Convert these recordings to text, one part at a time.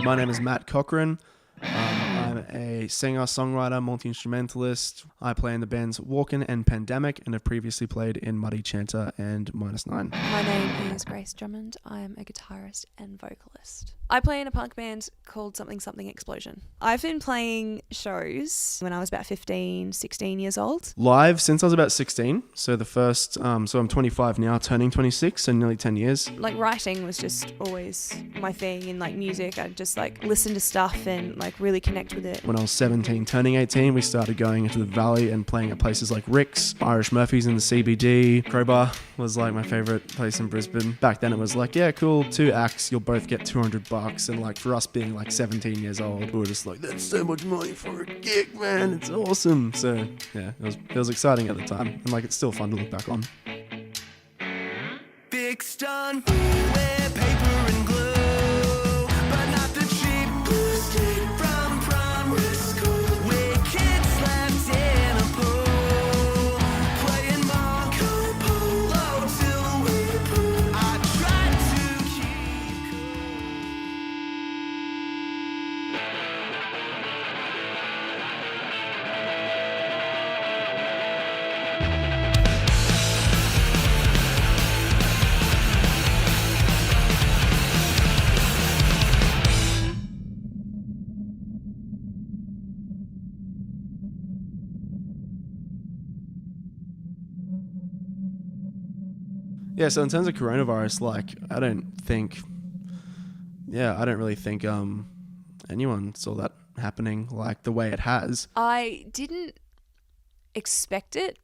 My name is Matt Cochran. I'm a singer, songwriter, multi-instrumentalist. I play in the bands WALKEN and Pandamic and have previously played in Muddy Chanter and -9. My name is Grace Drummond. I am a guitarist and vocalist. I play in a punk band called Something Something Explosion. I've been playing shows when I was about 15, 16 years old. Live since I was about 16. So the first, so I'm 25 now, turning 26, so nearly 10 years. Like writing was just always my thing in like music. I'd just like listen to stuff and like really connect with it. When I was 17, turning 18, we started going into the valley and playing at places like Rick's, Irish Murphy's in the CBD. Crowbar was like my favorite place in Brisbane. Back then it was like, yeah, cool, 2 acts, you'll both get $200. And like for us being like 17 years old, we were just like, that's so much money for a gig, man. It's awesome. So yeah, it was exciting at the time. And like, it's still fun to look back on. Fixed on where paper and glue, but not the cheap blue stick from primary school. Where kids slept in a pool, playing Marco Polo till we poo. I tried to keep Yeah, so in terms of coronavirus, like, I don't really think anyone saw that happening like the way it has. I didn't expect it,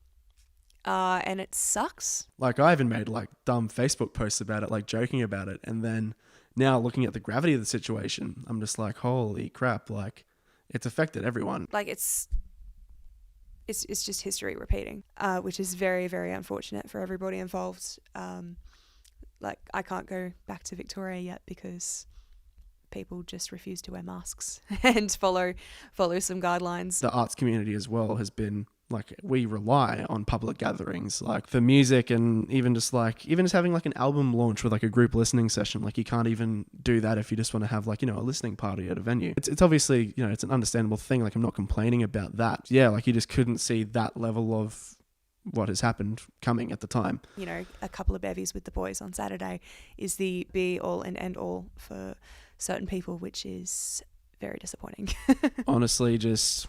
and it sucks. Like, I even made like dumb Facebook posts about it, like joking about it. And then now looking at the gravity of the situation, I'm just like, holy crap, like it's affected everyone. Like it's just history repeating, which is very, very unfortunate for everybody involved. Like I can't go back to Victoria yet because people just refuse to wear masks and follow some guidelines. The arts community as well has been like, we rely on public gatherings like for music, and even just having like an album launch with like a group listening session. Like you can't even do that if you just want to have like, you know, a listening party at a venue. It's obviously, you know, it's an understandable thing. Like I'm not complaining about that. Yeah, like you just couldn't see that level of what has happened coming at the time. You know, a couple of bevies with the boys on Saturday is the be all and end all for certain people, which is very disappointing. Honestly, just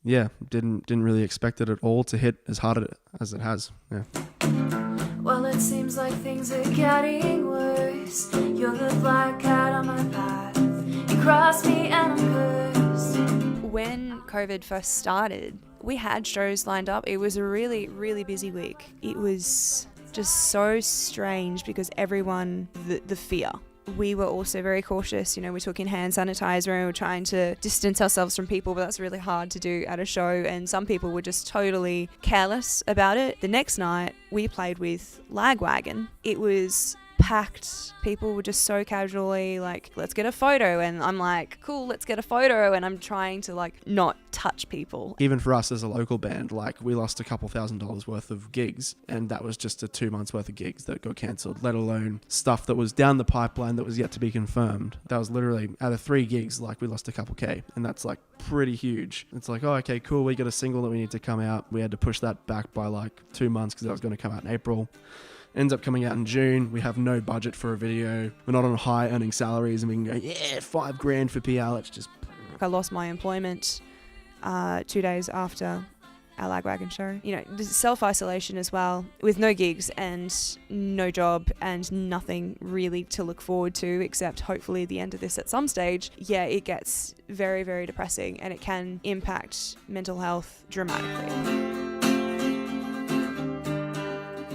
didn't really expect it at all to hit as hard as it has. Yeah. Well, it seems like things are getting worse. You're the black cat on my path. You crossed me and I'm cursed. When COVID first started, we had shows lined up. It was a really, really busy week. It was just so strange because everyone, the fear. We were also very cautious. You know, we took in hand sanitizer and we were trying to distance ourselves from people, but that's really hard to do at a show. And some people were just totally careless about it. The next night we played with Lagwagon. It was packed. People were just so casually like, let's get a photo. And I'm like, cool, let's get a photo. And I'm trying to like not touch people. Even for us as a local band, like we lost a couple $1,000s worth of gigs, and that was just a 2 months worth of gigs that got cancelled, let alone stuff that was down the pipeline that was yet to be confirmed. That was literally out of 3 gigs, like we lost a couple K, and that's like pretty huge. It's like, oh, okay, cool. We got a single that we need to come out. We had to push that back by like 2 months because that was going to come out in April. Ends up coming out in June. We have no budget for a video. We're not on high earning salaries, and we can go, yeah, $5,000 for PR. Let's just. I lost my employment 2 days after our Lagwagon show. You know, self-isolation as well, with no gigs and no job and nothing really to look forward to except hopefully the end of this at some stage. Yeah, it gets very, very depressing, and it can impact mental health dramatically.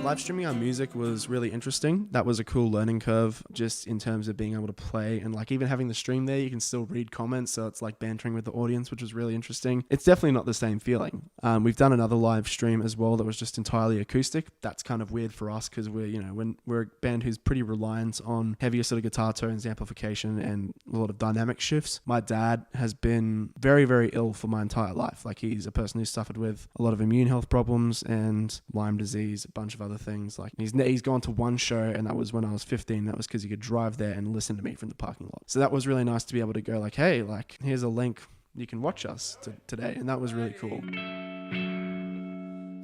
Live streaming our music was really interesting. That was a cool learning curve, just in terms of being able to play, and like even having the stream there, you can still read comments, so it's like bantering with the audience, which was really interesting. It's definitely not the same feeling. We've done another live stream as well that was just entirely acoustic. That's kind of weird for us because we're a band who's pretty reliant on heavier sort of guitar tones, amplification, and a lot of dynamic shifts. My dad has been very, very ill for my entire life. Like he's a person who's suffered with a lot of immune health problems and Lyme disease, a bunch of other other things. Like he's gone to one show, and that was when I was 15. That was because he could drive there and listen to me from the parking lot. So that was really nice to be able to go like, hey, like here's a link, you can watch us today, and that was really cool.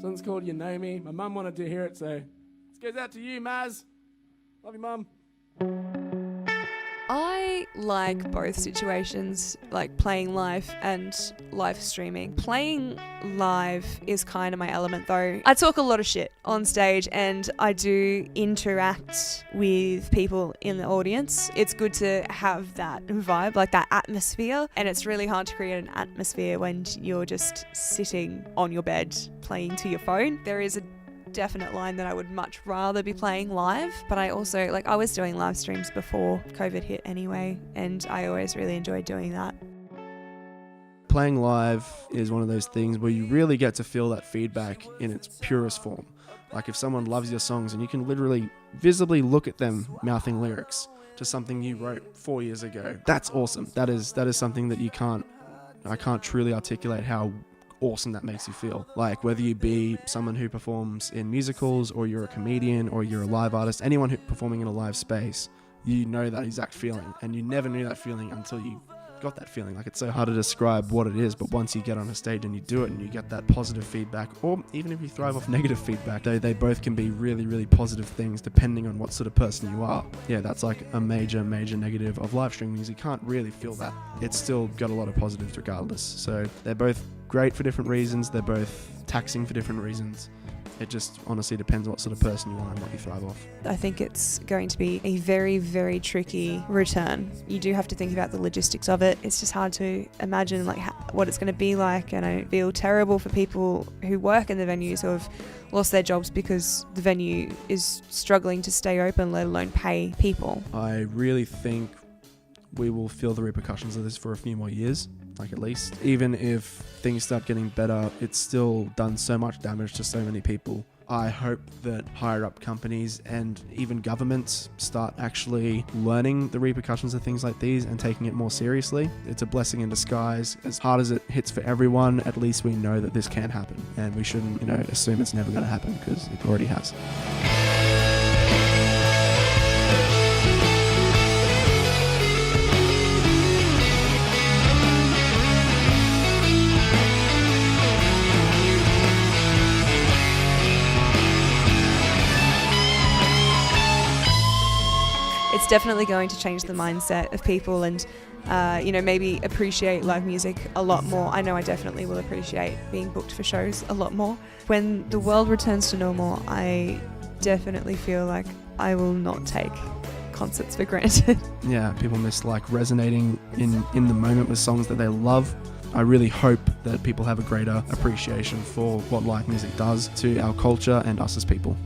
Something's called You Know Me. My mum wanted to hear it, so this goes out to you, Maz. Love you, Mum. I like both situations, like playing live and live streaming. Playing live is kind of my element though. I talk a lot of shit on stage and I do interact with people in the audience. It's good to have that vibe, like that atmosphere, and it's really hard to create an atmosphere when you're just sitting on your bed playing to your phone. There is a definite line that I would much rather be playing live, but I also, like, I was doing live streams before COVID hit anyway, and I always really enjoyed doing that. Playing live is one of those things where you really get to feel that feedback in its purest form. Like if someone loves your songs and you can literally visibly look at them mouthing lyrics to something you wrote 4 years ago, that's awesome. That is something that I can't truly articulate how awesome that makes you feel. Like whether you be someone who performs in musicals, or you're a comedian, or you're a live artist, anyone who performing in a live space, you know that exact feeling, and you never knew that feeling until you got that feeling. Like it's so hard to describe what it is, but once you get on a stage and you do it and you get that positive feedback, or even if you thrive off negative feedback, they both can be really, really positive things depending on what sort of person you are. Yeah, that's like a major negative of live streaming, is you can't really feel that. It's still got a lot of positives regardless. So they're both great for different reasons. They're both taxing for different reasons. It just honestly depends what sort of person you are and what you thrive off. I think it's going to be a very, very tricky return. You do have to think about the logistics of it. It's just hard to imagine like what it's going to be like, and I feel terrible for people who work in the venues who have lost their jobs because the venue is struggling to stay open, let alone pay people. I really think we will feel the repercussions of this for a few more years, like at least. Even if things start getting better, it's still done so much damage to so many people. I hope that higher up companies and even governments start actually learning the repercussions of things like these and taking it more seriously. It's a blessing in disguise. As hard as it hits for everyone, at least we know that this can happen, and we shouldn't, assume it's never going to happen, because it already has. It's definitely going to change the mindset of people and, maybe appreciate live music a lot more. I know I definitely will appreciate being booked for shows a lot more. When the world returns to normal, I definitely feel like I will not take concerts for granted. Yeah, people miss like resonating in the moment with songs that they love. I really hope that people have a greater appreciation for what live music does to our culture and us as people.